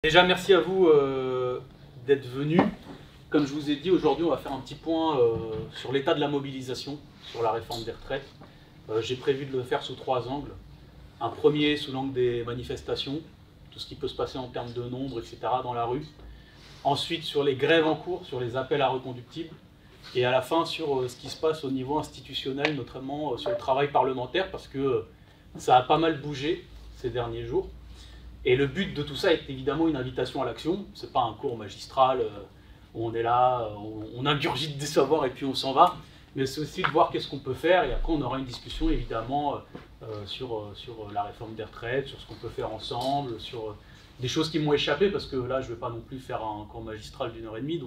Déjà, merci à vous d'être venus. Comme je vous ai dit, aujourd'hui, on va faire un petit point sur l'état de la mobilisation, sur la réforme des retraites. J'ai prévu de le faire sous trois angles. Un premier sous l'angle des manifestations, tout ce qui peut se passer en termes de nombre, etc. dans la rue. Ensuite, sur les grèves en cours, sur les appels à reconductibles. Et à la fin, sur ce qui se passe au niveau institutionnel, notamment sur le travail parlementaire, parce que ça a pas mal bougé ces derniers jours. Et le but de tout ça est évidemment une invitation à l'action. Ce n'est pas un cours magistral où on est là, on ingurgite des savoirs et puis on s'en va. Mais c'est aussi de voir qu'est-ce qu'on peut faire. Et après, on aura une discussion évidemment sur la réforme des retraites, sur ce qu'on peut faire ensemble, sur des choses qui m'ont échappé, parce que là, je ne vais pas non plus faire un cours magistral d'1h30.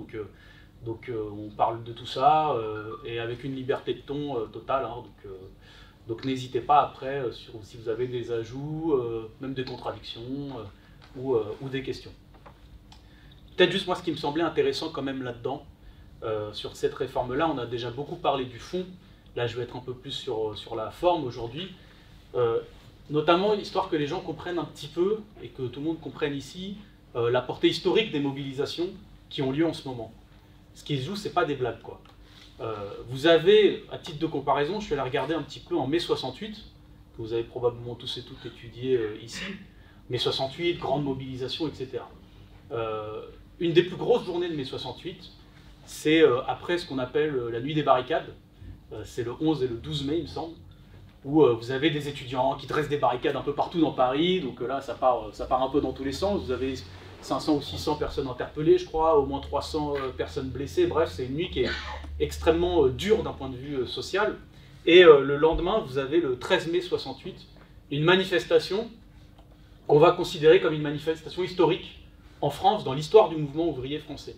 Donc on parle de tout ça et avec une liberté de ton totale. Hein, donc n'hésitez pas après, si vous avez des ajouts, même des contradictions ou des questions. Peut-être juste moi ce qui me semblait intéressant quand même là-dedans, sur cette réforme-là, on a déjà beaucoup parlé du fond. Là je vais être un peu plus sur la forme aujourd'hui. Notamment histoire que les gens comprennent un petit peu, et que tout le monde comprenne ici, la portée historique des mobilisations qui ont lieu en ce moment. Ce qui se joue, c'est pas des blagues, quoi. Vous avez, à titre de comparaison, je suis allé regarder un petit peu en mai 68, que vous avez probablement tous et toutes étudié ici. Mai 68, grande mobilisation, etc. Une des plus grosses journées de mai 68, c'est après ce qu'on appelle la nuit des barricades. C'est le 11 et le 12 mai, il me semble, où vous avez des étudiants qui dressent des barricades un peu partout dans Paris. Donc là, ça part un peu dans tous les sens. Vous avez 500 ou 600 personnes interpellées, je crois, au moins 300 personnes blessées. Bref, c'est une nuit qui est extrêmement dure d'un point de vue social. Et le lendemain, vous avez le 13 mai 68, une manifestation qu'on va considérer comme une manifestation historique en France, dans l'histoire du mouvement ouvrier français.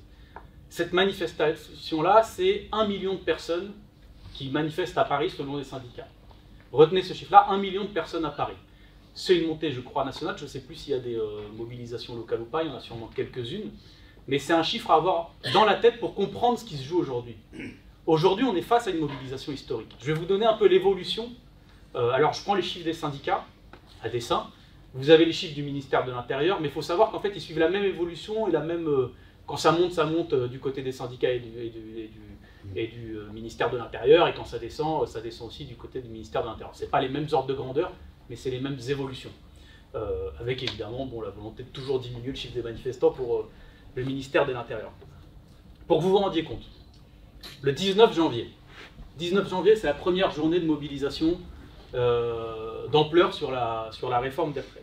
Cette manifestation-là, c'est 1 million de personnes qui manifestent à Paris selon les syndicats. Retenez ce chiffre-là, 1 million de personnes à Paris. C'est une montée, je crois, nationale. Je ne sais plus s'il y a des mobilisations locales ou pas, il y en a sûrement quelques-unes. Mais c'est un chiffre à avoir dans la tête pour comprendre ce qui se joue aujourd'hui. Aujourd'hui, on est face à une mobilisation historique. Je vais vous donner un peu l'évolution. Alors, je prends les chiffres des syndicats, à dessein. Vous avez les chiffres du ministère de l'Intérieur, mais il faut savoir qu'en fait, ils suivent la même évolution et la même... quand ça monte du côté des syndicats et du ministère de l'Intérieur, et quand ça descend aussi du côté du ministère de l'Intérieur. Ce n'est pas les mêmes ordres de grandeur, mais c'est les mêmes évolutions. Avec évidemment la volonté de toujours diminuer le chiffre des manifestants pour le ministère de l'Intérieur. Pour que vous vous rendiez compte, le 19 janvier, c'est la première journée de mobilisation d'ampleur sur la réforme des retraites.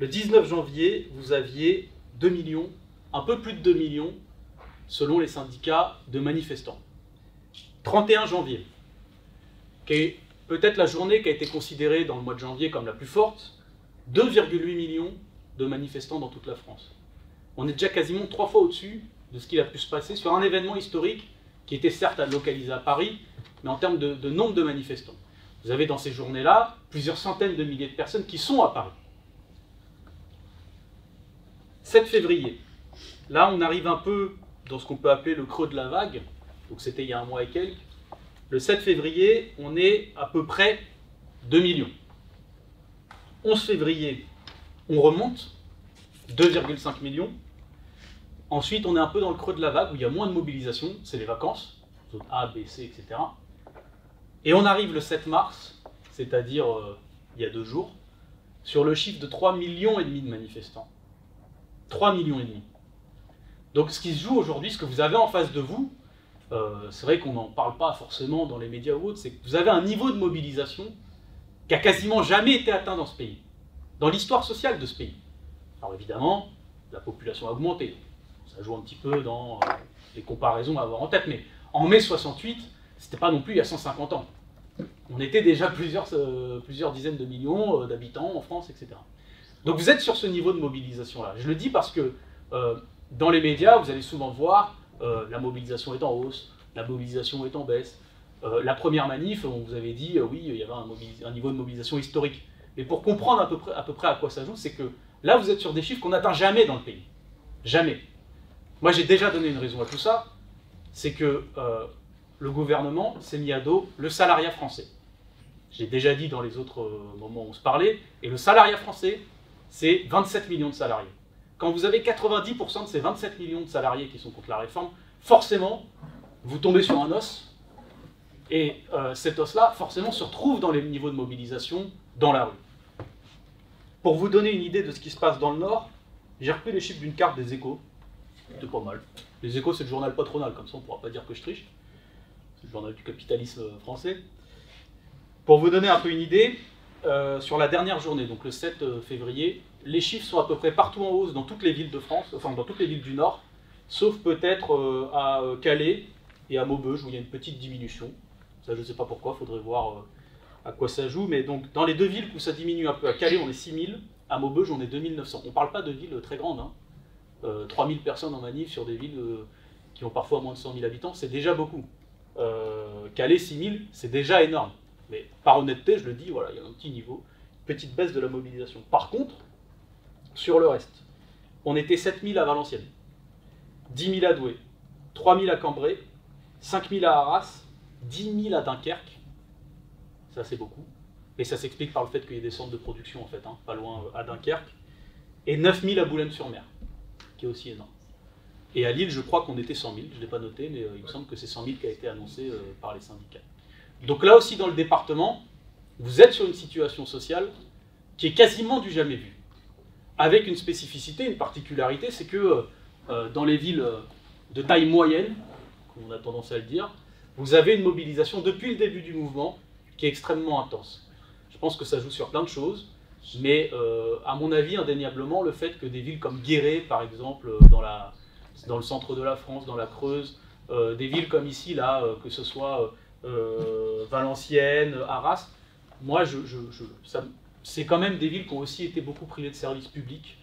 Le 19 janvier, vous aviez 2 millions, un peu plus de 2 millions, selon les syndicats, de manifestants. 31 janvier, qui est peut-être la journée qui a été considérée dans le mois de janvier comme la plus forte, 2,8 millions de manifestants dans toute la France. On est déjà quasiment 3 fois au-dessus de ce qu'il a pu se passer sur un événement historique qui était certes localisé à Paris, mais en termes de nombre de manifestants. Vous avez dans ces journées-là plusieurs centaines de milliers de personnes qui sont à Paris. 7 février, là on arrive un peu dans ce qu'on peut appeler le creux de la vague, donc c'était il y a un mois et quelques. Le 7 février, on est à peu près 2 millions. 11 février, on remonte, 2,5 millions. Ensuite, on est un peu dans le creux de la vague où il y a moins de mobilisation, c'est les vacances, zone A, B, C, etc. Et on arrive le 7 mars, c'est-à-dire il y a 2 jours, sur le chiffre de 3,5 millions de manifestants. 3,5 millions. Donc ce qui se joue aujourd'hui, ce que vous avez en face de vous, c'est vrai qu'on n'en parle pas forcément dans les médias ou autres, c'est que vous avez un niveau de mobilisation qui a quasiment jamais été atteint dans ce pays, dans l'histoire sociale de ce pays. Alors évidemment, la population a augmenté, ça joue un petit peu dans les comparaisons à avoir en tête, mais en mai 68, c'était pas non plus il y a 150 ans. On était déjà plusieurs dizaines de millions d'habitants en France, etc. Donc vous êtes sur ce niveau de mobilisation-là. Je le dis parce que dans les médias, vous allez souvent voir la mobilisation est en hausse, la mobilisation est en baisse. La première manif, on vous avait dit, oui, il y avait un niveau de mobilisation historique. Mais pour comprendre à peu près à quoi ça joue, c'est que là, vous êtes sur des chiffres qu'on n'atteint jamais dans le pays. Jamais. Moi, j'ai déjà donné une raison à tout ça, c'est que le gouvernement s'est mis à dos le salariat français. J'ai déjà dit dans les autres moments où on se parlait, et le salariat français, c'est 27 millions de salariés. quand vous avez 90% de ces 27 millions de salariés qui sont contre la réforme, forcément, vous tombez sur un os, et cet os-là, forcément, se retrouve dans les niveaux de mobilisation dans la rue. Pour vous donner une idée de ce qui se passe dans le Nord, j'ai repris les chiffres d'une carte des Échos. C'était pas mal. Les Échos, c'est le journal patronal, comme ça on ne pourra pas dire que je triche. C'est le journal du capitalisme français. Pour vous donner un peu une idée, sur la dernière journée, donc le 7 février, les chiffres sont à peu près partout en hausse dans toutes les villes de France, enfin dans toutes les villes du Nord, sauf peut-être à Calais et à Maubeuge où il y a une petite diminution. Ça, je ne sais pas pourquoi, il faudrait voir à quoi ça joue. Mais donc, dans les deux villes où ça diminue un peu, à Calais, on est 6000, à Maubeuge, on est 2900. On ne parle pas de villes très grandes. Hein. 3000 personnes en manif sur des villes qui ont parfois moins de 100 000 habitants, c'est déjà beaucoup. Calais, 6000, c'est déjà énorme. Mais par honnêteté, je le dis, voilà, il y a un petit niveau, petite baisse de la mobilisation. Par contre, sur le reste, on était 7000 à Valenciennes, 10 000 à Douai, 3000 à Cambrai, 5000 à Arras, 10 000 à Dunkerque, ça c'est beaucoup, et ça s'explique par le fait qu'il y ait des centres de production en fait, hein, pas loin à Dunkerque, et 9000 à Boulogne-sur-Mer, qui est aussi énorme. Et à Lille, je crois qu'on était 100 000, je ne l'ai pas noté, mais il me semble que c'est 100 000 qui a été annoncé par les syndicats. Donc là aussi dans le département, vous êtes sur une situation sociale qui est quasiment du jamais vu, avec une spécificité, une particularité, c'est que dans les villes de taille moyenne, comme on a tendance à le dire, vous avez une mobilisation depuis le début du mouvement qui est extrêmement intense. Je pense que ça joue sur plein de choses, mais à mon avis, indéniablement, le fait que des villes comme Guéret, par exemple, dans le centre de la France, dans la Creuse, des villes comme ici, là, que ce soit Valenciennes, Arras, moi, c'est quand même des villes qui ont aussi été beaucoup privées de services publics,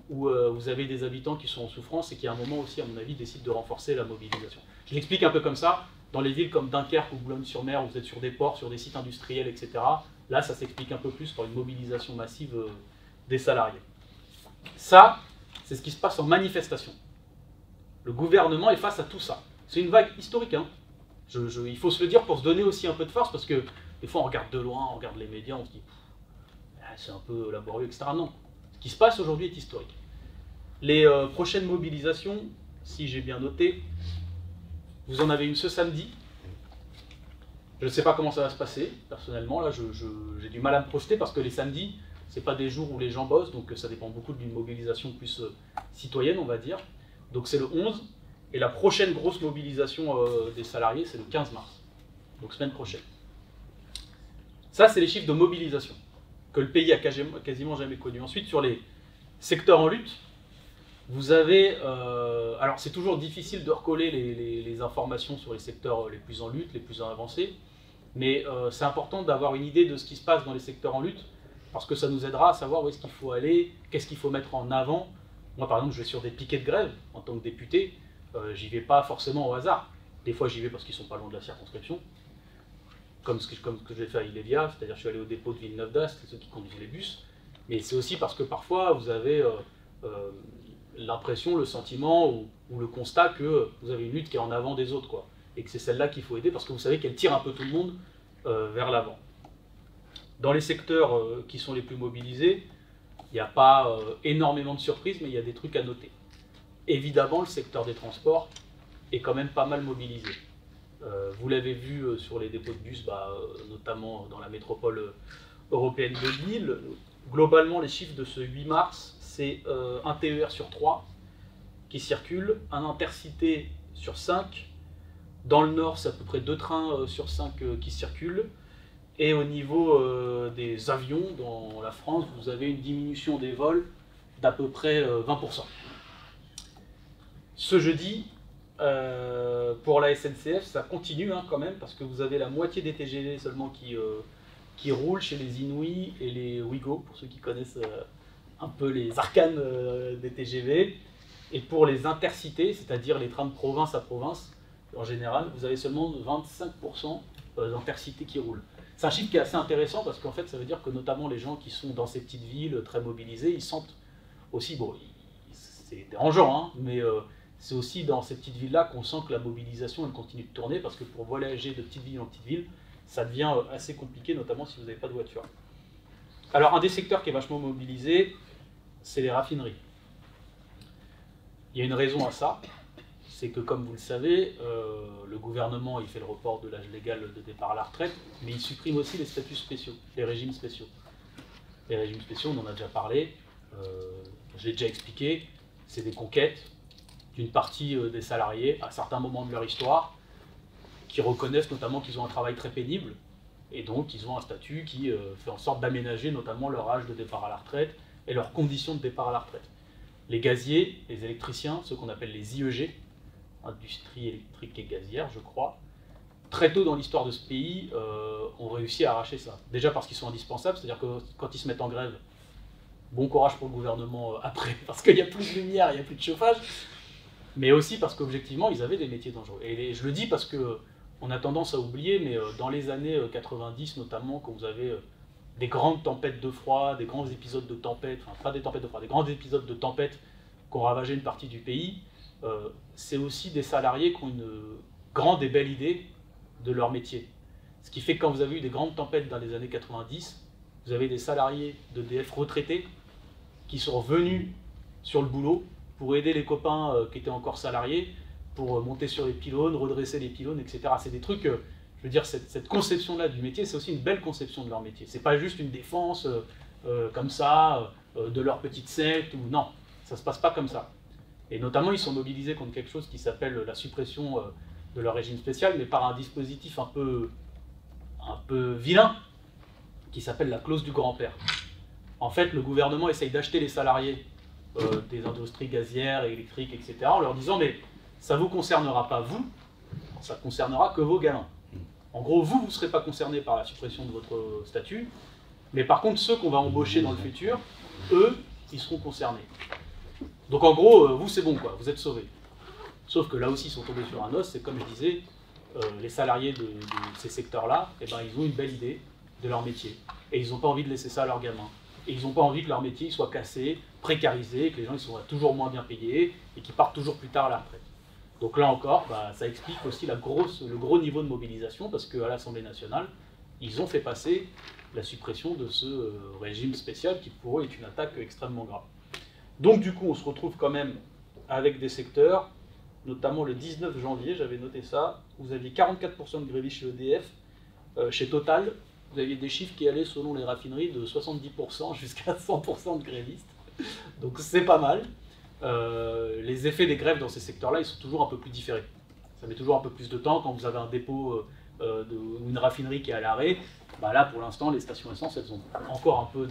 où vous avez des habitants qui sont en souffrance et qui, à un moment aussi, à mon avis, décident de renforcer la mobilisation. Je l'explique un peu comme ça. Dans les villes comme Dunkerque ou Boulogne-sur-Mer, où vous êtes sur des ports, sur des sites industriels, etc., là, ça s'explique un peu plus par une mobilisation massive des salariés. Ça, c'est ce qui se passe en manifestation. Le gouvernement est face à tout ça. C'est une vague historique. Hein. Il faut se le dire pour se donner aussi un peu de force, parce que des fois, on regarde de loin, on regarde les médias, on se dit c'est un peu laborieux, etc. Non. Ce qui se passe aujourd'hui est historique. Les prochaines mobilisations, si j'ai bien noté, vous en avez une ce samedi. Je ne sais pas comment ça va se passer, personnellement. Là, j'ai du mal à me projeter parce que les samedis, ce n'est pas des jours où les gens bossent, donc ça dépend beaucoup d'une mobilisation plus citoyenne, on va dire. Donc c'est le 11, et la prochaine grosse mobilisation des salariés, c'est le 15 mars, donc semaine prochaine. Ça, c'est les chiffres de mobilisation que le pays a quasiment jamais connus. Ensuite, sur les secteurs en lutte, vous avez, alors c'est toujours difficile de recoller les informations sur les secteurs les plus en lutte, les plus avancés, mais c'est important d'avoir une idée de ce qui se passe dans les secteurs en lutte, parce que ça nous aidera à savoir où est-ce qu'il faut aller, qu'est-ce qu'il faut mettre en avant. Moi par exemple, je vais sur des piquets de grève en tant que député, j'y vais pas forcément au hasard. Des fois j'y vais parce qu'ils sont pas loin de la circonscription, comme ce que j'ai fait à Ilévia, c'est-à-dire je suis allé au dépôt de Villeneuve-d'Ascq, c'est ceux qui conduisent les bus, mais c'est aussi parce que parfois vous avez l'impression, le sentiment ou le constat que vous avez une lutte qui est en avant des autres, quoi, et que c'est celle-là qu'il faut aider parce que vous savez qu'elle tire un peu tout le monde vers l'avant. Dans les secteurs qui sont les plus mobilisés, il n'y a pas énormément de surprises, mais il y a des trucs à noter. Évidemment, le secteur des transports est quand même pas mal mobilisé. Vous l'avez vu sur les dépôts de bus, notamment dans la métropole européenne de Lille. Globalement, les chiffres de ce 8 mars, c'est un TER sur 3 qui circule, un intercité sur 5. Dans le nord, c'est à peu près 2 trains sur 5 qui circulent. Et au niveau des avions, dans la France, vous avez une diminution des vols d'à peu près 20%. Ce jeudi, pour la SNCF, ça continue quand même, parce que vous avez la moitié des TGV seulement qui roulent chez les Inouïs et les Ouigo, pour ceux qui connaissent un peu les arcanes des TGV. Et pour les intercités, c'est-à-dire les trains de province à province, en général, vous avez seulement 25% d'intercités qui roulent. C'est un chiffre qui est assez intéressant parce qu'en fait, ça veut dire que notamment les gens qui sont dans ces petites villes très mobilisés, ils sentent aussi, bon, c'est dérangeant, hein, mais c'est aussi dans ces petites villes-là qu'on sent que la mobilisation elle continue de tourner parce que pour voyager de petite ville en petite ville, ça devient assez compliqué, notamment si vous n'avez pas de voiture. Alors, un des secteurs qui est vachement mobilisé, c'est les raffineries. Il y a une raison à ça, c'est que comme vous le savez, le gouvernement il fait le report de l'âge légal de départ à la retraite, mais il supprime aussi les statuts spéciaux, les régimes spéciaux. Les régimes spéciaux, on en a déjà parlé, je l'ai déjà expliqué, c'est des conquêtes d'une partie des salariés à certains moments de leur histoire, qui reconnaissent notamment qu'ils ont un travail très pénible, et donc ils ont un statut qui fait en sorte d'aménager notamment leur âge de départ à la retraite et leurs conditions de départ à la retraite. Les gaziers, les électriciens, ceux qu'on appelle les IEG, industrie électrique et gazière, je crois, très tôt dans l'histoire de ce pays, ont réussi à arracher ça. Déjà parce qu'ils sont indispensables, c'est-à-dire que quand ils se mettent en grève, bon courage pour le gouvernement après, parce qu'il n'y a plus de lumière, il n'y a plus de chauffage, mais aussi parce qu'objectivement, ils avaient des métiers dangereux. Et je le dis parce que on a tendance à oublier, mais dans les années 90 notamment, quand vous avez des grandes tempêtes de froid, des grands épisodes de tempête, enfin pas des tempêtes de froid, des grands épisodes de tempête qui ont ravagé une partie du pays, c'est aussi des salariés qui ont une grande et belle idée de leur métier. Ce qui fait que quand vous avez eu des grandes tempêtes dans les années 90, vous avez des salariés d'EDF retraités qui sont revenus sur le boulot pour aider les copains qui étaient encore salariés, pour monter sur les pylônes, redresser les pylônes, etc. C'est des trucs, je veux dire, cette conception-là du métier, c'est aussi une belle conception de leur métier. C'est pas juste une défense comme ça, de leur petite secte, ou non, ça se passe pas comme ça. Et notamment, ils sont mobilisés contre quelque chose qui s'appelle la suppression de leur régime spécial, mais par un dispositif un peu vilain, qui s'appelle la clause du grand-père. En fait, le gouvernement essaye d'acheter les salariés des industries gazières, électriques, etc., en leur disant, mais ça ne vous concernera pas vous, ça ne concernera que vos gamins. En gros, vous ne serez pas concerné par la suppression de votre statut, mais par contre, ceux qu'on va embaucher dans le futur, eux, ils seront concernés. Donc en gros, vous c'est bon, quoi, vous êtes sauvés. Sauf que là aussi, ils sont tombés sur un os, c'est comme je disais, les salariés de ces secteurs-là, eh ben, ils ont une belle idée de leur métier. Et ils n'ont pas envie de laisser ça à leurs gamins. Et ils n'ont pas envie que leur métier soit cassé, précarisé, que les gens ils soient toujours moins bien payés et qu'ils partent toujours plus tard à la retraite. Donc là encore, bah, ça explique aussi le gros niveau de mobilisation, parce qu'à l'Assemblée nationale, ils ont fait passer la suppression de ce régime spécial qui pour eux est une attaque extrêmement grave. Donc du coup, on se retrouve quand même avec des secteurs, notamment le 19 janvier, j'avais noté ça, vous aviez 44% de grévistes chez EDF, chez Total, vous aviez des chiffres qui allaient selon les raffineries de 70% jusqu'à 100% de grévistes, donc c'est pas mal. Les effets des grèves dans ces secteurs-là, ils sont toujours un peu plus différés. Ça met toujours un peu plus de temps quand vous avez un dépôt ou une raffinerie qui est à l'arrêt. Bah là, pour l'instant, les stations essence, elles ont encore un peu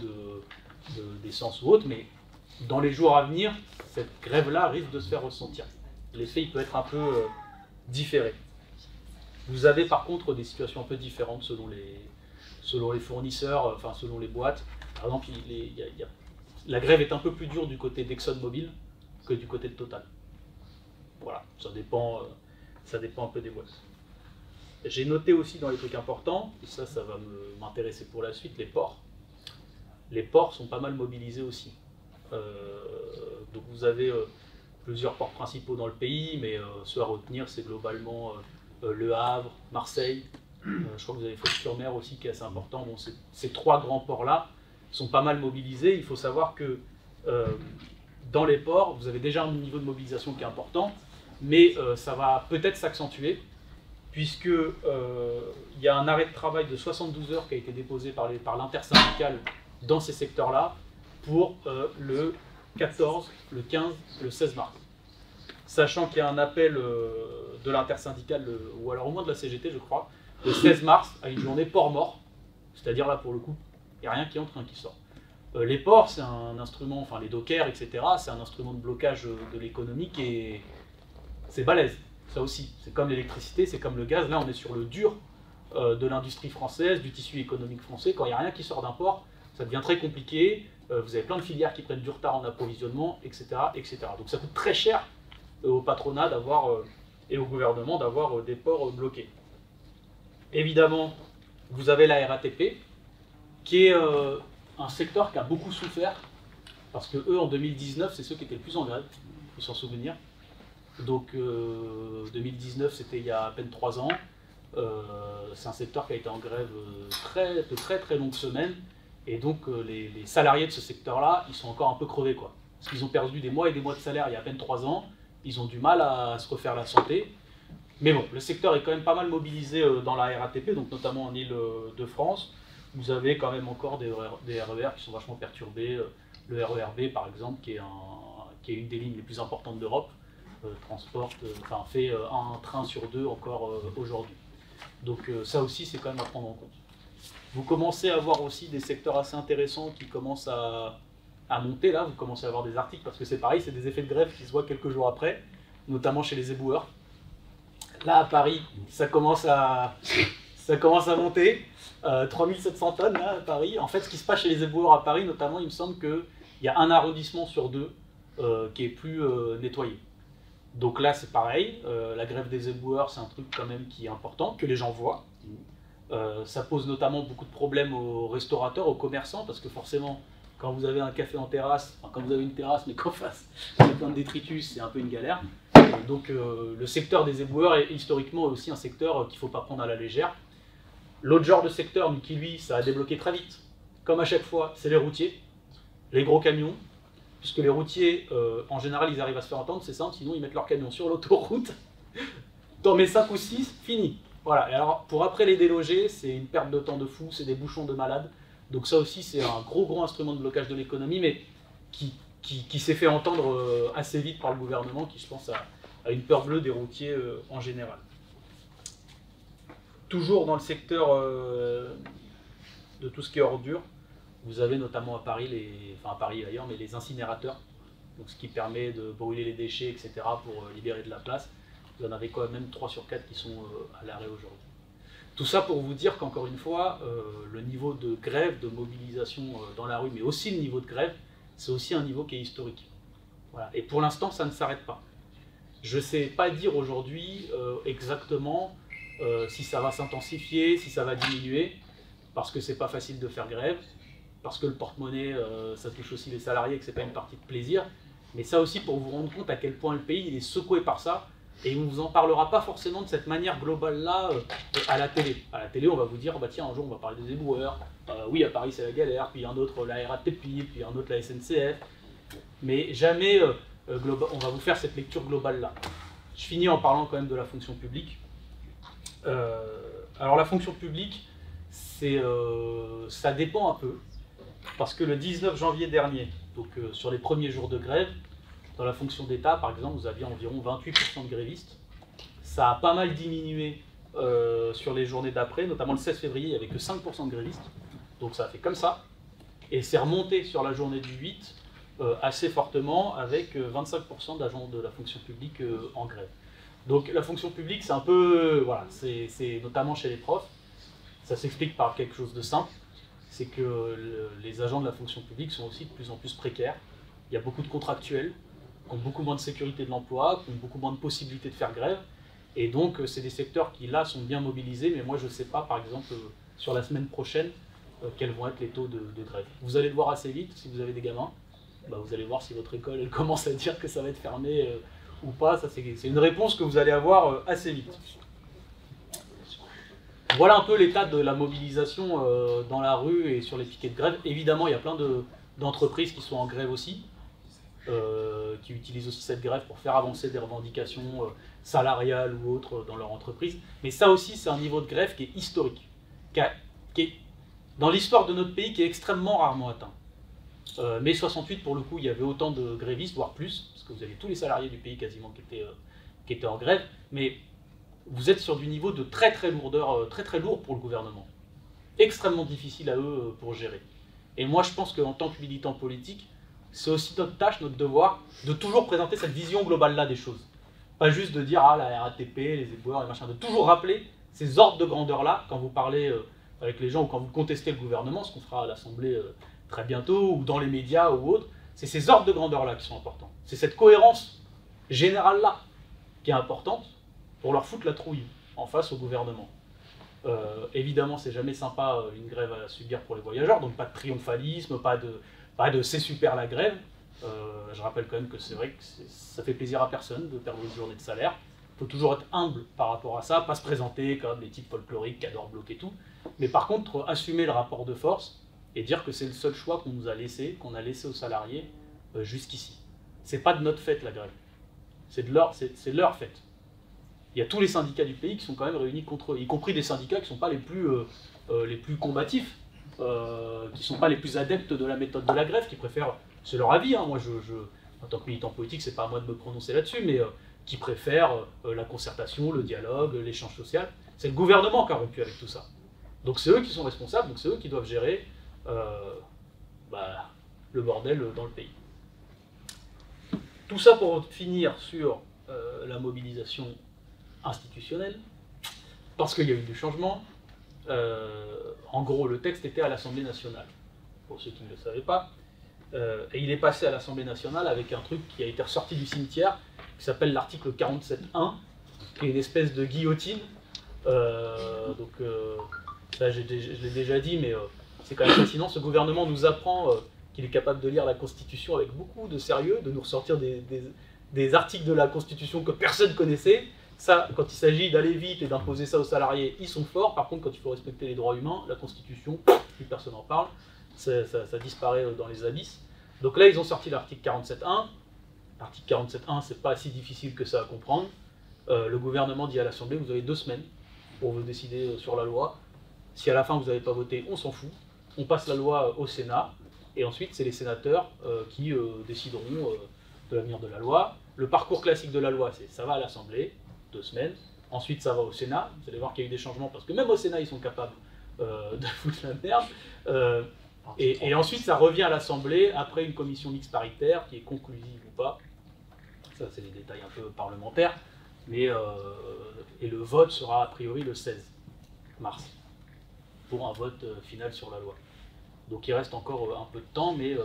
d'essence ou autre, mais dans les jours à venir, cette grève-là risque de se faire ressentir. L'effet, il peut être un peu différé. Vous avez par contre des situations un peu différentes selon les fournisseurs, enfin selon les boîtes. Par exemple, la grève est un peu plus dure du côté d'ExxonMobil que du côté de Total. Voilà, ça dépend un peu des boîtes. J'ai noté aussi dans les trucs importants, et ça va m'intéresser pour la suite, les ports. Les ports sont pas mal mobilisés aussi. Donc vous avez plusieurs ports principaux dans le pays, mais ceux à retenir, c'est globalement Le Havre, Marseille. Je crois que vous avez Fos-sur-Mer aussi, qui est assez important. Bon, ces trois grands ports-là sont pas mal mobilisés. Il faut savoir que dans les ports, vous avez déjà un niveau de mobilisation qui est important, mais ça va peut-être s'accentuer, puisque il y a un arrêt de travail de 72 heures qui a été déposé par l'intersyndicale dans ces secteurs-là pour le 14, le 15, le 16 mars. Sachant qu'il y a un appel de l'intersyndicale, ou alors au moins de la CGT, je crois, le 16 mars à une journée port mort, c'est-à-dire là pour le coup, il n'y a rien qui entre, rien qui sort. Les ports, c'est un instrument, enfin les dockers, etc., c'est un instrument de blocage de l'économie et c'est balèze, ça aussi. C'est comme l'électricité, c'est comme le gaz, là on est sur le dur de l'industrie française, du tissu économique français. Quand il n'y a rien qui sort d'un port, ça devient très compliqué, vous avez plein de filières qui prennent du retard en approvisionnement, etc., etc. Donc ça coûte très cher au patronat et au gouvernement d'avoir des ports bloqués. Évidemment, vous avez la RATP, qui est un secteur qui a beaucoup souffert, parce que eux, en 2019, c'est ceux qui étaient le plus en grève, il faut s'en souvenir. Donc 2019, c'était il y a à peine 3 ans. C'est un secteur qui a été en grève de très longues semaines, et donc les salariés de ce secteur-là, ils sont encore un peu crevés, quoi. parce qu'ils ont perdu des mois et des mois de salaire il y a à peine 3 ans, ils ont du mal à se refaire la santé. Mais bon, le secteur est quand même pas mal mobilisé dans la RATP, donc notamment en Île-de-France. Vous avez quand même encore des RER qui sont vachement perturbés. Le RER B, par exemple, qui est une des lignes les plus importantes d'Europe, fait un train sur 2 encore aujourd'hui. Donc ça aussi, c'est quand même à prendre en compte. Vous commencez à avoir aussi des secteurs assez intéressants qui commencent à monter là. Vous commencez à avoir des articles, parce que c'est pareil, c'est des effets de grève qui se voient quelques jours après, notamment chez les éboueurs. Là, à Paris, ça commence à monter. 3700 tonnes, là, à Paris. En fait, ce qui se passe chez les éboueurs à Paris, notamment, il me semble qu'il y a un arrondissement sur 2 qui est plus nettoyé. Donc là, c'est pareil. La grève des éboueurs, c'est un truc quand même qui est important, que les gens voient. Ça pose notamment beaucoup de problèmes aux restaurateurs, aux commerçants, parce que forcément, quand vous avez un café en terrasse, enfin quand vous avez une terrasse, mais qu'en face, il y a plein de détritus, c'est un peu une galère. Donc le secteur des éboueurs est historiquement aussi un secteur qu'il ne faut pas prendre à la légère. L'autre genre de secteur, qui lui, ça a débloqué très vite, comme à chaque fois, c'est les routiers, les gros camions, puisque les routiers, en général, ils arrivent à se faire entendre, c'est simple, sinon ils mettent leurs camions sur l'autoroute, t'en mets 5 ou 6, fini. Voilà, et alors pour après les déloger, c'est une perte de temps de fou, c'est des bouchons de malades. Donc ça aussi, c'est un gros instrument de blocage de l'économie, mais qui s'est fait entendre assez vite par le gouvernement, qui je pense a une peur bleue des routiers en général. Toujours dans le secteur de tout ce qui est ordures, vous avez notamment à Paris, à Paris et ailleurs, mais les incinérateurs, donc ce qui permet de brûler les déchets, etc., pour libérer de la place. Vous en avez quand même 3 sur 4 qui sont à l'arrêt aujourd'hui. Tout ça pour vous dire qu'encore une fois, le niveau de grève, de mobilisation dans la rue, mais aussi le niveau de grève, c'est aussi un niveau qui est historique. Voilà. Et pour l'instant, ça ne s'arrête pas. Je ne sais pas dire aujourd'hui exactement si ça va s'intensifier, si ça va diminuer, parce que c'est pas facile de faire grève, parce que le porte-monnaie, ça touche aussi les salariés, que c'est pas une partie de plaisir. Mais ça aussi pour vous rendre compte à quel point le pays il est secoué par ça, et on ne vous en parlera pas forcément de cette manière globale-là à la télé. À la télé, on va vous dire, bah tiens, un jour on va parler des éboueurs, oui à Paris c'est la galère, puis un autre la RATP, puis un autre la SNCF, mais jamais on va vous faire cette lecture globale-là. Je finis en parlant quand même de la fonction publique. Alors la fonction publique, ça dépend un peu, parce que le 19 janvier dernier, donc sur les premiers jours de grève, dans la fonction d'État, par exemple, vous aviez environ 28% de grévistes. Ça a pas mal diminué sur les journées d'après, notamment le 16 février, il n'y avait que 5% de grévistes, donc ça a fait comme ça, et c'est remonté sur la journée du 8 assez fortement, avec 25% d'agents de la fonction publique en grève. Donc la fonction publique, c'est un peu, voilà, c'est notamment chez les profs, ça s'explique par quelque chose de simple, c'est que les agents de la fonction publique sont aussi de plus en plus précaires. Il y a beaucoup de contractuels, qui ont beaucoup moins de sécurité de l'emploi, qui ont beaucoup moins de possibilités de faire grève, et donc c'est des secteurs qui là sont bien mobilisés, mais moi je ne sais pas, par exemple, sur la semaine prochaine, quels vont être les taux de grève. Vous allez le voir assez vite, si vous avez des gamins, bah, vous allez voir si votre école elle commence à dire que ça va être fermé ou pas, ça c'est une réponse que vous allez avoir assez vite. Voilà un peu l'état de la mobilisation dans la rue et sur les piquets de grève. Évidemment, il y a plein d'entreprises qui sont en grève aussi, qui utilisent aussi cette grève pour faire avancer des revendications salariales ou autres dans leur entreprise. Mais ça aussi, c'est un niveau de grève qui est historique, qui est dans l'histoire de notre pays, qui est extrêmement rarement atteint. Mai 68, pour le coup, il y avait autant de grévistes, voire plus, parce que vous avez tous les salariés du pays quasiment qui étaient en grève, mais vous êtes sur du niveau de très lourdeur, très lourd pour le gouvernement. Extrêmement difficile à eux pour gérer. Et moi, je pense qu'en tant que militant politique, c'est aussi notre tâche, notre devoir, de toujours présenter cette vision globale-là des choses. Pas juste de dire, ah, la RATP, les éboueurs, les machins, de toujours rappeler ces ordres de grandeur-là quand vous parlez avec les gens ou quand vous contestez le gouvernement, ce qu'on fera à l'Assemblée très bientôt, ou dans les médias ou autres. C'est ces ordres de grandeur-là qui sont importants. C'est cette cohérence générale-là qui est importante pour leur foutre la trouille en face au gouvernement. Évidemment, c'est jamais sympa une grève à subir pour les voyageurs, donc pas de triomphalisme, pas de c'est super la grève. Je rappelle quand même que c'est vrai que ça fait plaisir à personne de perdre une journée de salaire. Il faut toujours être humble par rapport à ça, pas se présenter comme des types folkloriques qui adorent bloquer tout. Mais par contre, assumer le rapport de force et dire que c'est le seul choix qu'on nous a laissé, qu'on a laissé aux salariés jusqu'ici. C'est pas de notre fait la grève, c'est leur fête. Il y a tous les syndicats du pays qui sont quand même réunis contre eux, y compris des syndicats qui ne sont pas les plus combatifs, qui ne sont pas les plus adeptes de la méthode de la grève, qui préfèrent, c'est leur avis, hein, moi en tant que militant politique, c'est pas à moi de me prononcer là-dessus, mais qui préfèrent la concertation, le dialogue, l'échange social. C'est le gouvernement qui a rompu avec tout ça. Donc c'est eux qui sont responsables, donc c'est eux qui doivent gérer le bordel dans le pays. Tout ça pour finir sur la mobilisation institutionnelle, parce qu'il y a eu du changement. En gros, le texte était à l'Assemblée nationale, pour ceux qui ne le savaient pas, et il est passé à l'Assemblée nationale avec un truc qui a été ressorti du cimetière, qui s'appelle l'article 47.1, qui est une espèce de guillotine. Ça, je l'ai déjà dit, mais c'est quand même fascinant. Ce gouvernement nous apprend qu'il est capable de lire la Constitution avec beaucoup de sérieux, de nous ressortir des articles de la Constitution que personne connaissait. Ça, quand il s'agit d'aller vite et d'imposer ça aux salariés, ils sont forts. Par contre, quand il faut respecter les droits humains, la Constitution, plus personne n'en parle. Ça disparaît dans les abysses. Donc là, ils ont sorti l'article 47.1. L'article 47.1, c'est pas si difficile que ça à comprendre. Le gouvernement dit à l'Assemblée, vous avez 2 semaines pour vous décider sur la loi. Si à la fin vous n'avez pas voté, on s'en fout. On passe la loi au Sénat, et ensuite c'est les sénateurs qui décideront de l'avenir de la loi. Le parcours classique de la loi, c'est ça va à l'Assemblée, 2 semaines. Ensuite ça va au Sénat. Vous allez voir qu'il y a eu des changements, parce que même au Sénat, ils sont capables de foutre la merde. Et ensuite ça revient à l'Assemblée, après une commission mixte paritaire, qui est conclusive ou pas. Ça, c'est des détails un peu parlementaires. Mais, et le vote sera a priori le 16 mars, pour un vote final sur la loi. Donc il reste encore un peu de temps, mais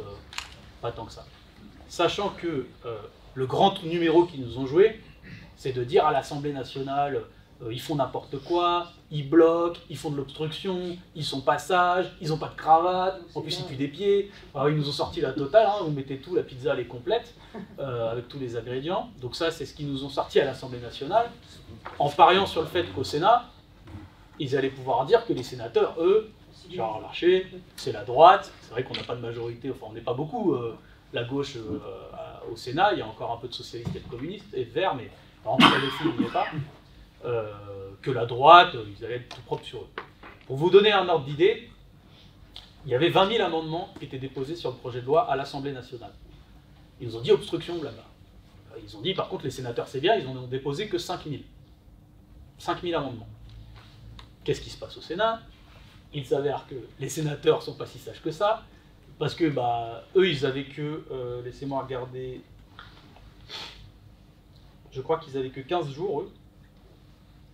pas tant que ça. Sachant que le grand numéro qu'ils nous ont joué, c'est de dire à l'Assemblée nationale, ils font n'importe quoi, ils bloquent, ils font de l'obstruction, ils sont pas sages, ils n'ont pas de cravate, en plus ils puent des pieds. Alors, ils nous ont sorti la totale, hein, vous mettez tout, la pizza elle est complète, avec tous les ingrédients. Donc ça, c'est ce qu'ils nous ont sorti à l'Assemblée nationale, en pariant sur le fait qu'au Sénat, ils allaient pouvoir dire que les sénateurs, eux, Gérard Larcher, c'est la droite. C'est vrai qu'on n'a pas de majorité, enfin on n'est pas beaucoup, la gauche au Sénat, il y a encore un peu de socialistes et de communistes, et de verts, mais par exemple, les filles, il n'y est pas. Que la droite, ils allaient être tout propres sur eux. Pour vous donner un ordre d'idée, il y avait 20 000 amendements qui étaient déposés sur le projet de loi à l'Assemblée nationale. Ils nous ont dit obstruction, blabla. Ils ont dit, par contre, les sénateurs, c'est bien, ils n'en ont déposé que 5 000. 5 000 amendements. Qu'est-ce qui se passe au Sénat? Il s'avère que les sénateurs ne sont pas si sages que ça, parce que eux, ils avaient que, laissez-moi regarder, je crois qu'ils avaient que 15 jours, eux.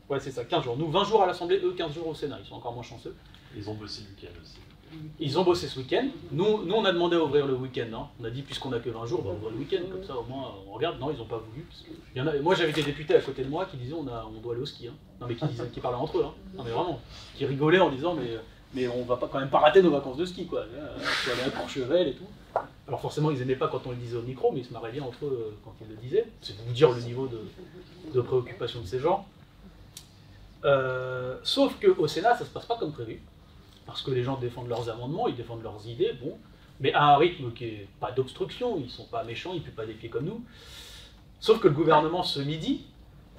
Ouais, c'est ça, 15 jours. Nous, 20 jours à l'Assemblée, eux, 15 jours au Sénat. Ils sont encore moins chanceux. Ils ont bossé le week-end aussi. Ils ont bossé ce week-end. Nous, on a demandé à ouvrir le week-end. Hein. On a dit, puisqu'on n'a que 20 jours, on va ouvrir le week-end. Comme ça, au moins, on regarde. Non, ils n'ont pas voulu. Parce que moi, j'avais des députés à côté de moi qui disaient, on doit aller au ski. Hein. Non, mais qui parlaient entre eux. Hein. Non, mais vraiment. Qui rigolaient en disant, mais on va quand même pas rater nos vacances de ski, quoi. Il faut aller à Courchevel et tout. Alors forcément, ils n'aimaient pas quand on le disait au micro, mais ils se marraient bien entre eux quand ils le disaient. C'est pour vous dire le niveau de préoccupation de ces gens. Sauf qu'au Sénat, ça ne se passe pas comme prévu, parce que les gens défendent leurs amendements, ils défendent leurs idées, bon, mais à un rythme qui n'est pas d'obstruction, ils ne sont pas méchants, ils ne puent pas des pieds comme nous. Sauf que le gouvernement, ce midi,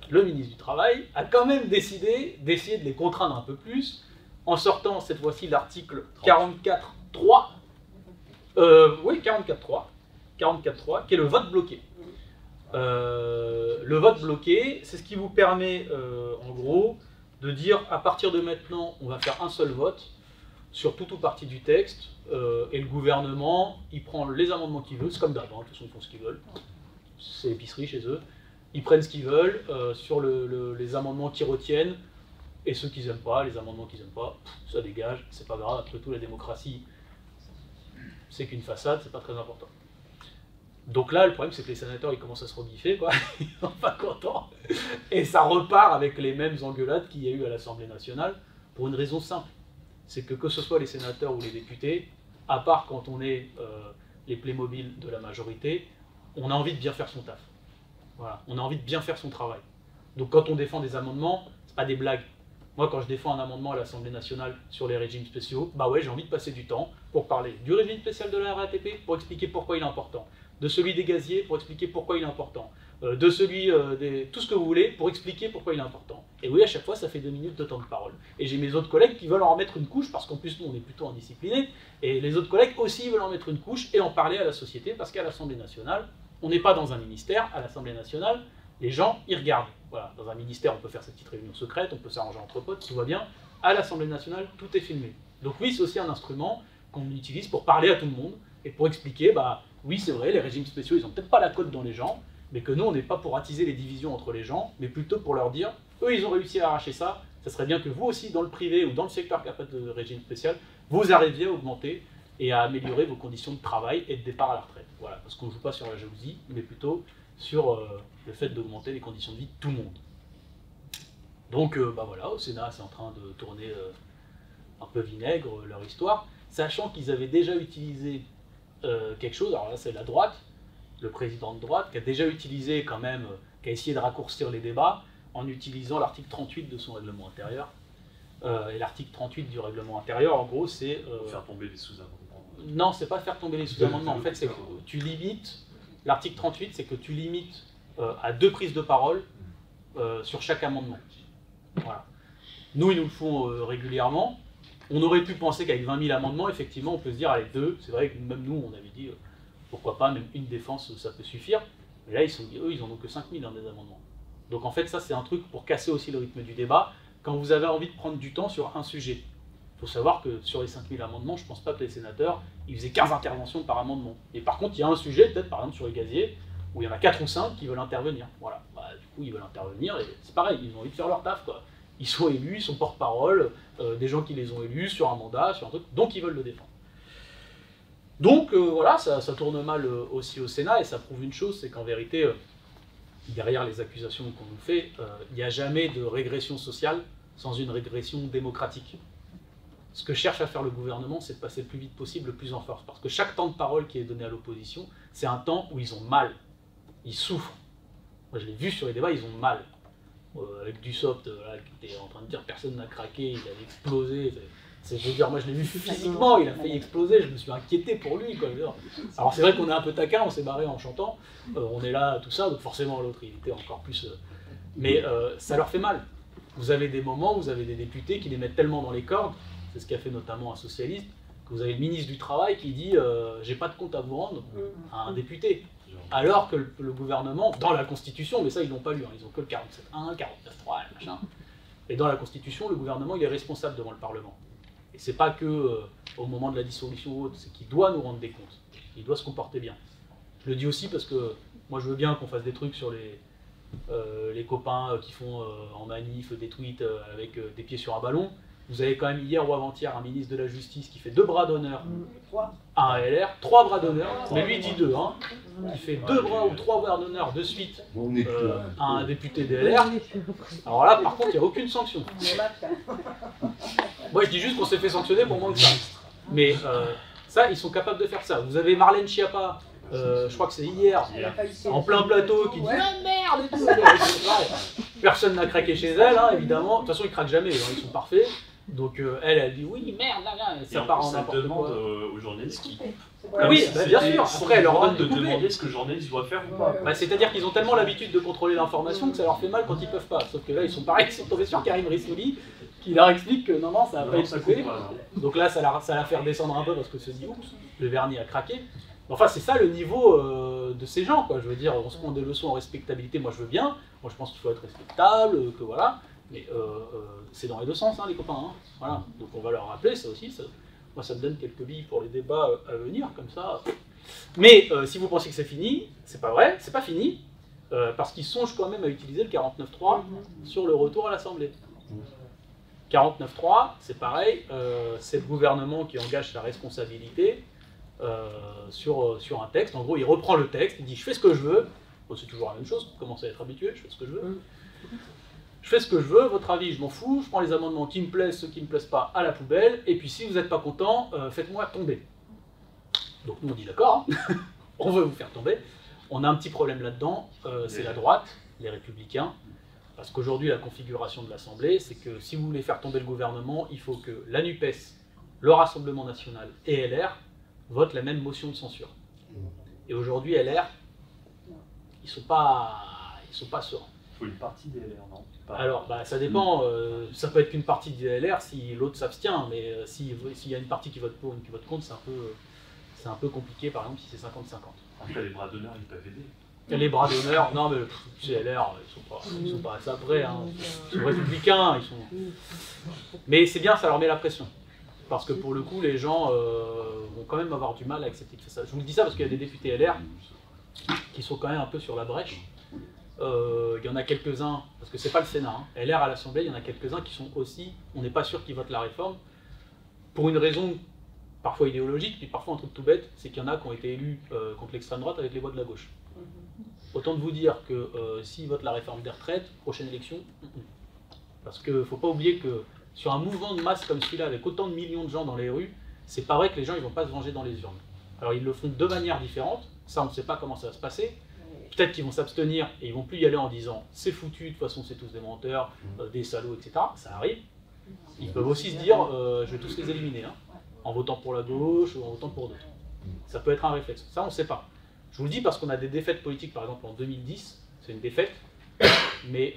le ministre du Travail, a quand même décidé d'essayer de les contraindre un peu plus, en sortant cette fois-ci l'article 44.3, oui, 44.3, qui est le vote bloqué. Le vote bloqué, c'est ce qui vous permet, en gros, de dire à partir de maintenant, on va faire un seul vote sur tout ou partie du texte, et le gouvernement, il prend les amendements qu'il veut, c'est comme d'avant, de toute façon ils font ce qu'ils veulent, c'est l'épicerie chez eux, ils prennent ce qu'ils veulent sur les amendements qu'ils retiennent, et ceux qu'ils n'aiment pas, les amendements qu'ils n'aiment pas, ça dégage, c'est pas grave, après tout la démocratie, c'est qu'une façade, c'est pas très important. Donc là, le problème, c'est que les sénateurs, ils commencent à se rebiffer, quoi. Ils sont pas contents. Et ça repart avec les mêmes engueulades qu'il y a eu à l'Assemblée nationale, pour une raison simple. C'est que ce soit les sénateurs ou les députés, à part quand on est les Playmobil de la majorité, on a envie de bien faire son taf. Voilà, on a envie de bien faire son travail. Donc quand on défend des amendements, c'est pas des blagues. Moi, quand je défends un amendement à l'Assemblée nationale sur les régimes spéciaux, bah ouais, j'ai envie de passer du temps pour parler du régime spécial de la RATP, pour expliquer pourquoi il est important, de celui des gaziers pour expliquer pourquoi il est important, de celui tout ce que vous voulez pour expliquer pourquoi il est important. Et oui, à chaque fois, ça fait 2 minutes de temps de parole. Et j'ai mes autres collègues qui veulent en remettre une couche, parce qu'en plus, nous, on est plutôt indisciplinés, et les autres collègues aussi veulent en mettre une couche et en parler à la société, parce qu'à l'Assemblée nationale, on n'est pas dans un ministère, à l'Assemblée nationale, les gens, ils regardent. Voilà, dans un ministère, on peut faire cette petite réunion secrète, on peut s'arranger entre potes, tout va bien. À l'Assemblée nationale, tout est filmé. Donc oui, c'est aussi un instrument qu'on utilise pour parler à tout le monde, et pour expliquer, bah oui, c'est vrai, les régimes spéciaux, ils n'ont peut-être pas la cote dans les gens, mais que nous, on n'est pas pour attiser les divisions entre les gens, mais plutôt pour leur dire, eux, ils ont réussi à arracher ça, ça serait bien que vous aussi, dans le privé ou dans le secteur qui n'a pas de régime spécial, vous arriviez à augmenter et à améliorer vos conditions de travail et de départ à la retraite. Voilà, parce qu'on ne joue pas sur la jalousie, mais plutôt sur le fait d'augmenter les conditions de vie de tout le monde. Donc, bah voilà, au Sénat, c'est en train de tourner un peu vinaigre leur histoire, sachant qu'ils avaient déjà utilisé quelque chose, alors là, c'est la droite, le président de droite, qui a déjà utilisé quand même, qui a essayé de raccourcir les débats en utilisant l'article 38 de son règlement intérieur. Et l'article 38 du règlement intérieur, en gros, c'est... faire tomber les sous-amendements. Non, c'est pas faire tomber les sous-amendements. En fait, c'est que tu limites... L'article 38, c'est que tu limites à 2 prises de parole sur chaque amendement. Voilà. Nous, ils nous le font régulièrement. On aurait pu penser qu'avec 20 000 amendements, effectivement, on peut se dire, allez, 2, c'est vrai que même nous, on avait dit... pourquoi pas, même une défense, ça peut suffire. Mais là, eux, ils en ont que 5000 dans des amendements. Donc en fait, ça, c'est un truc pour casser aussi le rythme du débat, quand vous avez envie de prendre du temps sur un sujet. Il faut savoir que sur les 5000 amendements, je ne pense pas que les sénateurs, ils faisaient 15 interventions par amendement. Et par contre, il y a un sujet, peut-être par exemple sur les gaziers, où il y en a 4 ou 5 qui veulent intervenir. Voilà. Bah, du coup, ils veulent intervenir, et c'est pareil, ils ont envie de faire leur taf, quoi. Ils sont élus, ils sont porte-parole, des gens qui les ont élus sur un mandat, sur un truc, donc ils veulent le défendre. Donc voilà, ça tourne mal aussi au Sénat, et ça prouve une chose, c'est qu'en vérité, derrière les accusations qu'on nous fait, il n'y a jamais de régression sociale sans une régression démocratique. Ce que cherche à faire le gouvernement, c'est de passer le plus vite possible, le plus en force, parce que chaque temps de parole qui est donné à l'opposition, c'est un temps où ils ont mal, ils souffrent. Moi je l'ai vu sur les débats, ils ont mal. Avec Dussopt, qui était en train de dire personne n'a craqué, il avait explosé. Je veux dire, moi je l'ai vu physiquement, il a failli exploser, je me suis inquiété pour lui, quoi. Alors c'est vrai qu'on est un peu taquin, on s'est barré en chantant, on est là, tout ça, donc forcément l'autre il était encore plus... Mais ça leur fait mal. Vous avez des moments où vous avez des députés qui les mettent tellement dans les cordes, c'est ce qu'a fait notamment un socialiste, que vous avez le ministre du Travail qui dit j'ai pas de compte à vous rendre à un député. Alors que le gouvernement, dans la Constitution, mais ça ils l'ont pas lu, hein, ils ont que le 47.1, 49.3, machin. Et dans la Constitution, le gouvernement il est responsable devant le Parlement. Et c'est pas que au moment de la dissolution ou autre, c'est qu'il doit nous rendre des comptes. Il doit se comporter bien. Je le dis aussi parce que moi je veux bien qu'on fasse des trucs sur les copains qui font en manif des tweets avec des pieds sur un ballon. Vous avez quand même hier ou avant-hier un ministre de la Justice qui fait 2 bras d'honneur à un LR, 3 bras d'honneur, mais lui dit 2, hein, qui fait 2 bras ou 3 bras d'honneur de suite à un député des LR. Alors là, par contre, il n'y a aucune sanction. Moi, je dis juste qu'on s'est fait sanctionner pour moins que ça. Mais ça, ils sont capables de faire ça. Vous avez Marlène Schiappa, je crois que c'est hier, en plein plateau, qui dit « Ah merde !» et tout. Personne n'a craqué chez elle, hein, évidemment. De toute façon, ils craquent jamais, hein, ils sont parfaits. Donc elle dit oui, merde, là, ça part en n'importe quoi. demande aux journalistes qui coupent. Oui, bah, bien sûr. Après, elle leur donne de demander ce que le journaliste doit faire ou pas. Bah, c'est-à-dire qu'ils ont tellement l'habitude de contrôler l'information que ça leur fait mal quand ils peuvent pas. Sauf que là, ils sont pareils, ils sont tombés sur Karim Rissouli, qui leur explique que non, ça va pas être coupé. Donc là, ça la fait redescendre un peu parce que se dit oups, le vernis a craqué. Enfin, c'est ça le niveau de ces gens, quoi. Je veux dire, on se prend des leçons en respectabilité, moi je veux bien. Moi je pense qu'il faut être respectable, que voilà. Mais c'est dans les deux sens, hein, les copains. Hein. Voilà. Donc on va leur rappeler ça aussi. Moi, ça me donne quelques billes pour les débats à venir, comme ça. Mais si vous pensez que c'est fini, c'est pas vrai, c'est pas fini, parce qu'ils songent quand même à utiliser le 49.3 sur le retour à l'Assemblée. 49.3, c'est pareil, c'est le gouvernement qui engage sa responsabilité sur un texte. En gros, il reprend le texte, il dit « je fais ce que je veux ». Bon, c'est toujours la même chose, vous commencez à être habitué, je fais ce que je veux. Je fais ce que je veux, votre avis, je m'en fous, je prends les amendements qui me plaisent, ceux qui ne me plaisent pas, à la poubelle, et puis si vous n'êtes pas content, faites-moi tomber. Donc nous on dit d'accord, hein, on veut vous faire tomber. On a un petit problème là-dedans, c'est la droite, les Républicains, parce qu'aujourd'hui la configuration de l'Assemblée, c'est que si vous voulez faire tomber le gouvernement, il faut que la NUPES, le Rassemblement National et LR votent la même motion de censure. Et aujourd'hui, LR, ils sont pas sereins. Il faut une partie des LR, non? Alors, ça dépend. Ça peut être qu'une partie des LR si l'autre s'abstient, mais s'il y a une partie qui vote pour, une qui vote contre, c'est un peu compliqué, par exemple, si c'est 50-50. Après, les bras d'honneur, ils peuvent aider. Et les bras d'honneur, non, mais chez LR, ils sont pas à ça près. Hein. Ils sont républicains, ils sont. Mais c'est bien, ça leur met la pression. Parce que pour le coup, les gens vont quand même avoir du mal à accepter ça. Je vous dis ça parce qu'il y a des députés LR qui sont quand même un peu sur la brèche. Il y en a quelques-uns, parce que c'est pas le Sénat, hein. LR à l'Assemblée, il y en a quelques-uns qui sont aussi, on n'est pas sûr qu'ils votent la réforme, pour une raison parfois idéologique, puis parfois un truc tout bête, c'est qu'il y en a qui ont été élus contre l'extrême droite avec les voix de la gauche. Autant de vous dire que s'ils votent la réforme des retraites, prochaine élection, parce qu'il ne faut pas oublier que sur un mouvement de masse comme celui-là, avec autant de millions de gens dans les rues, c'est pas vrai que les gens ne vont pas se venger dans les urnes. Alors ils le font de manière différente, ça on ne sait pas comment ça va se passer. Peut-être qu'ils vont s'abstenir et ils vont plus y aller en disant c'est foutu, de toute façon c'est tous des menteurs, des salauds, etc. Ça arrive. Ils peuvent aussi se dire je vais tous les éliminer, hein, en votant pour la gauche ou en votant pour d'autres. Ça peut être un réflexe. Ça on ne sait pas. Je vous le dis parce qu'on a des défaites politiques, par exemple en 2010, c'est une défaite, mais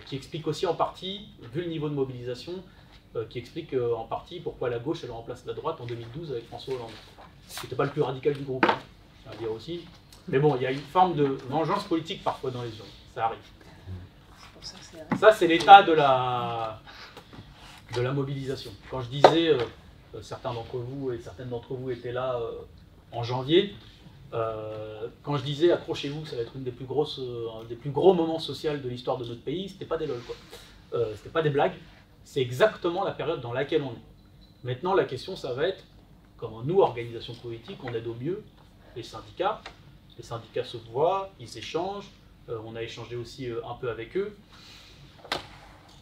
qui explique aussi en partie, vu le niveau de mobilisation, qui explique en partie pourquoi la gauche elle remplace la droite en 2012 avec François Hollande. C'était pas le plus radical du groupe, hein, ça va dire aussi. Mais bon, il y a une forme de vengeance politique parfois dans les urnes, ça arrive. Ça, c'est l'état de la mobilisation. Quand je disais, certains d'entre vous et certaines d'entre vous étaient là en janvier, quand je disais accrochez-vous, ça va être une des plus grosses, un des plus gros moments sociaux de l'histoire de notre pays, c'était pas des lol, quoi. C'était pas des blagues, c'est exactement la période dans laquelle on est. Maintenant, la question, ça va être comment nous, organisations politiques, on aide au mieux les syndicats. Les syndicats se voient, ils échangent, on a échangé aussi un peu avec eux.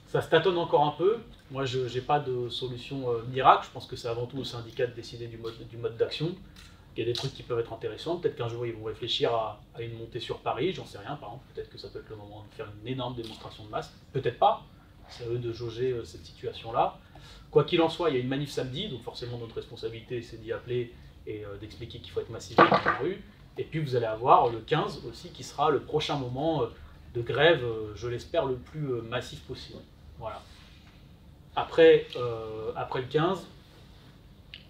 Ça se tâtonne encore un peu. Moi, je n'ai pas de solution miracle. Je pense que c'est avant tout aux syndicats de décider du mode d'action. Il y a des trucs qui peuvent être intéressants. Peut-être qu'un jour, ils vont réfléchir à une montée sur Paris. J'en sais rien, par exemple. Peut-être que ça peut être le moment de faire une énorme démonstration de masse. Peut-être pas. C'est à eux de jauger cette situation-là. Quoi qu'il en soit, il y a une manif samedi. Donc forcément, notre responsabilité, c'est d'y appeler et d'expliquer qu'il faut être massivement dans la rue. Et puis vous allez avoir le 15 aussi, qui sera le prochain moment de grève, je l'espère, le plus massif possible. Voilà. Après le 15,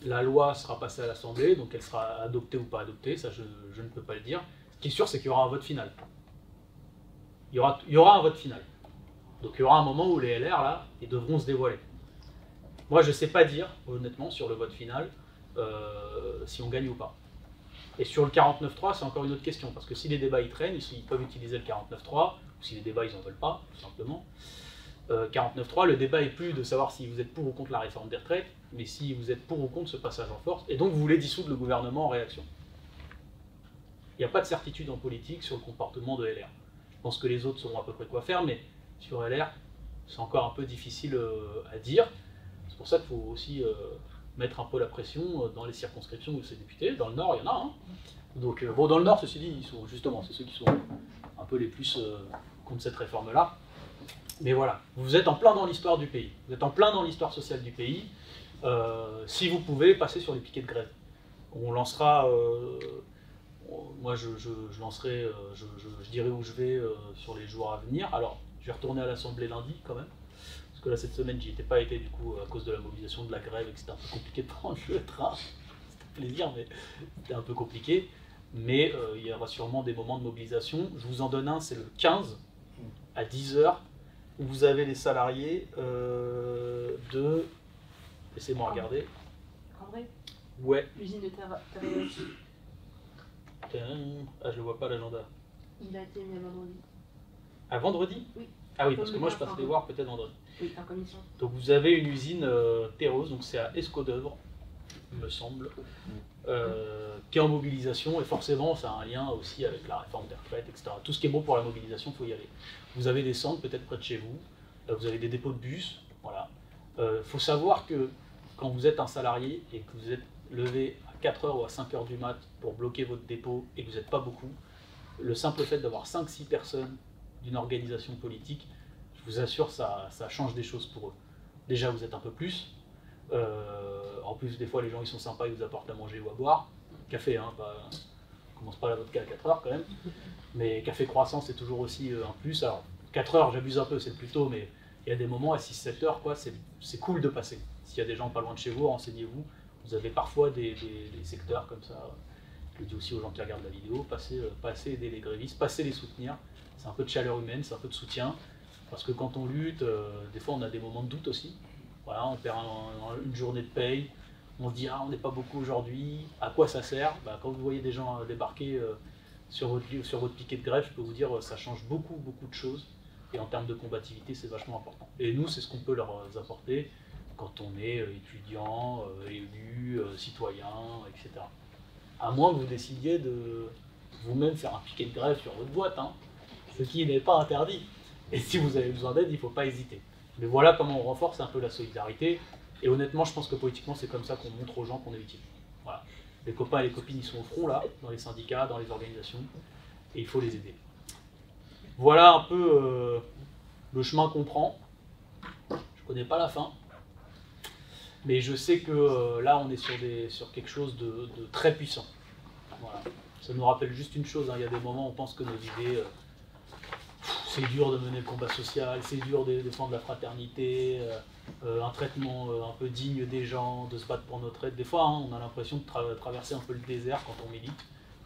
la loi sera passée à l'Assemblée, donc elle sera adoptée ou pas adoptée, ça je ne peux pas le dire. Ce qui est sûr, c'est qu'il y aura un vote final. Il y aura un vote final. Donc il y aura un moment où les LR, là, ils devront se dévoiler. Moi, je ne sais pas dire, honnêtement, sur le vote final, si on gagne ou pas. Et sur le 49.3, c'est encore une autre question, parce que si les débats ils traînent, ils peuvent utiliser le 49.3, ou si les débats ils n'en veulent pas, tout simplement. 49.3, le débat est plus de savoir si vous êtes pour ou contre la réforme des retraites, mais si vous êtes pour ou contre ce passage en force, et donc vous voulez dissoudre le gouvernement en réaction. Il n'y a pas de certitude en politique sur le comportement de LR. Je pense que les autres sauront à peu près quoi faire, mais sur LR, c'est encore un peu difficile à dire. C'est pour ça qu'il faut aussi mettre un peu la pression dans les circonscriptions où c'est député. Dans le Nord, il y en a. Hein. Donc, bon, dans le Nord, ceci dit, ils sont justement, c'est ceux qui sont un peu les plus contre cette réforme-là. Mais voilà, vous êtes en plein dans l'histoire du pays. Vous êtes en plein dans l'histoire sociale du pays. Si vous pouvez, passer sur les piquets de grève. On lancera... moi, je lancerai, je dirai où je vais sur les jours à venir. Alors, je vais retourner à l'Assemblée lundi, quand même. Parce que là, cette semaine, j'y étais pas été, du coup, à cause de la mobilisation, de la grève, et que c'était un peu compliqué de prendre le train. C'était plaisir, mais c'était un peu compliqué. Mais il y aura sûrement des moments de mobilisation. Je vous en donne un, c'est le 15, à 10h, où vous avez les salariés de... Laissez-moi regarder. André, Ouais. l'usine de Terre. Ah, je le vois pas, l'agenda. Il a été mis à vendredi. À vendredi? Oui. Ah oui, parce que moi, je passerai voir peut-être vendredi. Oui, en commission. Donc vous avez une usine terreuse, donc c'est à Escaudœuvre, il me semble, qui est en mobilisation, et forcément ça a un lien aussi avec la réforme des retraites, etc. Tout ce qui est bon pour la mobilisation, il faut y aller. Vous avez des centres peut-être près de chez vous, vous avez des dépôts de bus, voilà. Faut savoir que quand vous êtes un salarié et que vous êtes levé à 4h ou à 5h du mat pour bloquer votre dépôt et que vous n'êtes pas beaucoup, le simple fait d'avoir 5-6 personnes d'une organisation politique, je vous assure, ça change des choses pour eux. Déjà, vous êtes un peu plus. En plus, des fois, les gens ils sont sympas, ils vous apportent à manger ou à boire. Café, hein, pas commence pas la vodka à 4 heures quand même. Mais café croissant, c'est toujours aussi un plus. Alors, 4 heures, j'abuse un peu, c'est plus tôt, mais il y a des moments à 6-7 heures, quoi, c'est cool de passer. S'il y a des gens pas loin de chez vous, renseignez-vous. Vous avez parfois des secteurs comme ça. Je le dis aussi aux gens qui regardent la vidéo, passez aider les grévistes, passez les soutenir. C'est un peu de chaleur humaine, c'est un peu de soutien. Parce que quand on lutte, des fois on a des moments de doute aussi. Voilà, on perd une journée de paye, on se dit ah on n'est pas beaucoup aujourd'hui, à quoi ça sert? Bah, quand vous voyez des gens débarquer sur votre piquet de grève, je peux vous dire ça change beaucoup de choses. Et en termes de combativité, c'est vachement important. Et nous, c'est ce qu'on peut leur apporter quand on est étudiant, élu, citoyen, etc. À moins que vous décidiez de vous-même faire un piquet de grève sur votre boîte, hein, ce qui n'est pas interdit. Et si vous avez besoin d'aide, il ne faut pas hésiter. Mais voilà comment on renforce un peu la solidarité. Et honnêtement, je pense que politiquement, c'est comme ça qu'on montre aux gens qu'on est utile. Voilà. Les copains et les copines, ils sont au front, là, dans les syndicats, dans les organisations, et il faut les aider. Voilà un peu le chemin qu'on prend. Je ne connais pas la fin, mais je sais que là, on est sur quelque chose de très puissant. Voilà. Ça nous rappelle juste une chose, hein, il y a des moments où on pense que nos idées... c'est dur de mener le combat social, c'est dur de défendre la fraternité, un traitement un peu digne des gens, de se battre pour notre aide. Des fois, hein, on a l'impression de traverser un peu le désert quand on milite.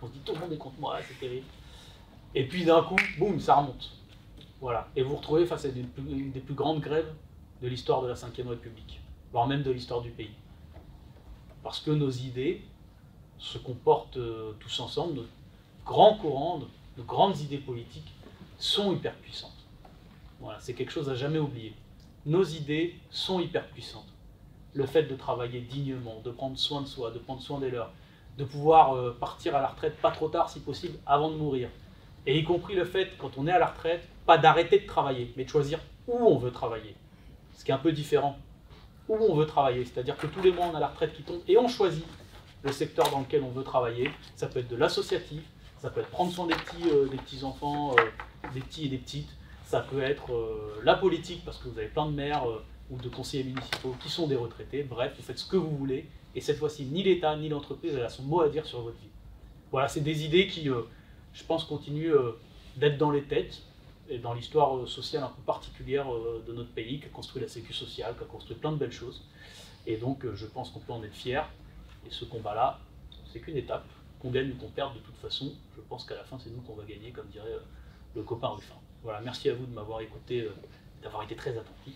On se dit tout le monde est contre moi, c'est terrible. Et puis d'un coup, boum, ça remonte. Voilà. Et vous vous retrouvez face à une des plus grandes grèves de l'histoire de la Ve République, voire même de l'histoire du pays. Parce que nos idées se comportent tous ensemble, nos grands courants, nos grandes idées politiques, sont hyper puissantes. Voilà, c'est quelque chose à jamais oublier. Nos idées sont hyper puissantes. Le fait de travailler dignement, de prendre soin de soi, de prendre soin des leurs, de pouvoir partir à la retraite pas trop tard si possible, avant de mourir. Et y compris le fait, quand on est à la retraite, pas d'arrêter de travailler, mais de choisir où on veut travailler. Ce qui est un peu différent. Où on veut travailler, c'est-à-dire que tous les mois on a la retraite qui tombe et on choisit le secteur dans lequel on veut travailler. Ça peut être de l'associatif, ça peut être prendre soin des petits enfants, des petits et des petites. Ça peut être la politique, parce que vous avez plein de maires ou de conseillers municipaux qui sont des retraités. Bref, vous faites ce que vous voulez. Et cette fois-ci, ni l'État, ni l'entreprise, elle a son mot à dire sur votre vie. Voilà, c'est des idées qui, je pense, continuent d'être dans les têtes et dans l'histoire sociale un peu particulière de notre pays, qui a construit la sécu sociale, qui a construit plein de belles choses. Et donc, je pense qu'on peut en être fier. Et ce combat-là, c'est qu'une étape. Qu'on gagne ou qu'on perde, de toute façon, je pense qu'à la fin, c'est nous qu'on va gagner, comme dirait le copain Ruffin. Voilà, merci à vous de m'avoir écouté, d'avoir été très attentif.